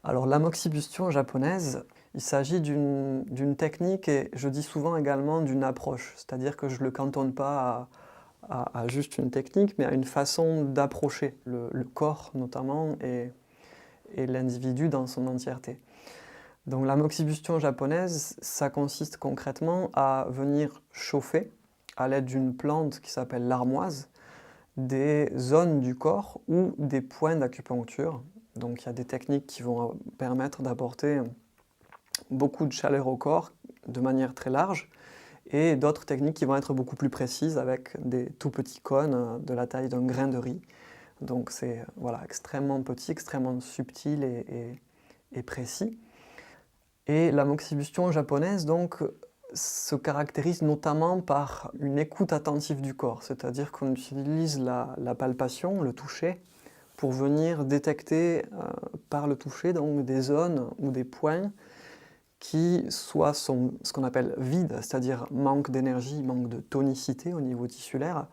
Alors l'amoxibustion japonaise, il s'agit d'une technique et je dis souvent également d'une approche. C'est-à-dire que je ne le cantonne pas à juste une technique, mais à une façon d'approcher le corps notamment et l'individu dans son entièreté. Donc l'amoxibustion japonaise, ça consiste concrètement à venir chauffer à l'aide d'une plante qui s'appelle l'armoise des zones du corps ou des points d'acupuncture. Donc il y a des techniques qui vont permettre d'apporter beaucoup de chaleur au corps de manière très large et d'autres techniques qui vont être beaucoup plus précises avec des tout petits cônes de la taille d'un grain de riz. Donc c'est voilà, extrêmement petit, extrêmement subtil et précis. Et l'amoxibustion japonaise donc, se caractérise notamment par une écoute attentive du corps, c'est-à-dire qu'on utilise la palpation, le toucher, pour venir détecter par le toucher donc, des zones ou des points qui soit sont ce qu'on appelle vides, c'est-à-dire manque d'énergie, manque de tonicité au niveau tissulaire,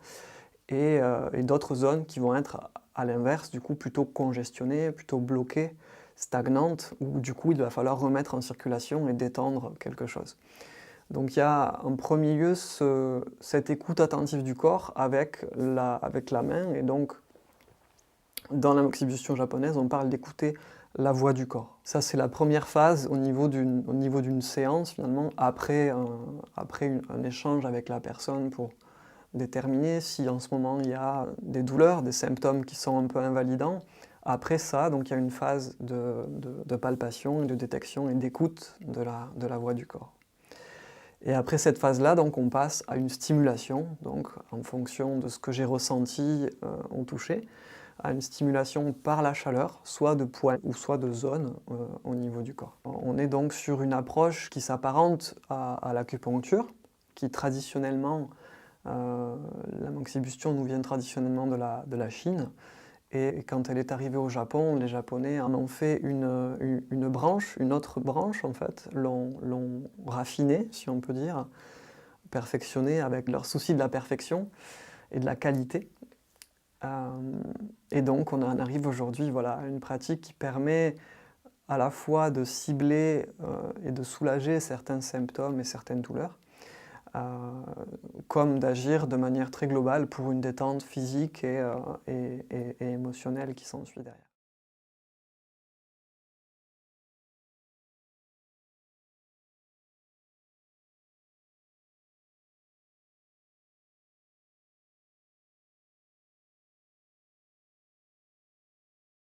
et d'autres zones qui vont être à l'inverse, du coup plutôt congestionnées, plutôt bloquées, stagnantes, où du coup il va falloir remettre en circulation et détendre quelque chose. Donc il y a en premier lieu cette écoute attentive du corps avec la main, et donc dans l'amoxibustion japonaise, on parle d'écouter la voix du corps. Ça, c'est la première phase au niveau d'une séance, finalement, après un échange avec la personne pour déterminer si en ce moment il y a des douleurs, des symptômes qui sont un peu invalidants. Après ça, donc, il y a une phase de palpation, de détection et d'écoute de la voix du corps. Et après cette phase-là, donc, on passe à une stimulation, donc, en fonction de ce que j'ai ressenti au toucher, à une stimulation par la chaleur, soit de points ou soit de zones au niveau du corps. On est donc sur une approche qui s'apparente à l'acupuncture, qui traditionnellement, l'amoxibustion nous vient traditionnellement de la Chine, et quand elle est arrivée au Japon, les Japonais en ont fait une branche, une autre branche en fait, l'ont raffinée, si on peut dire, perfectionnée avec leur souci de la perfection et de la qualité. Et donc on en arrive aujourd'hui voilà, à une pratique qui permet à la fois de cibler et de soulager certains symptômes et certaines douleurs, comme d'agir de manière très globale pour une détente physique et émotionnelle qui s'ensuit derrière.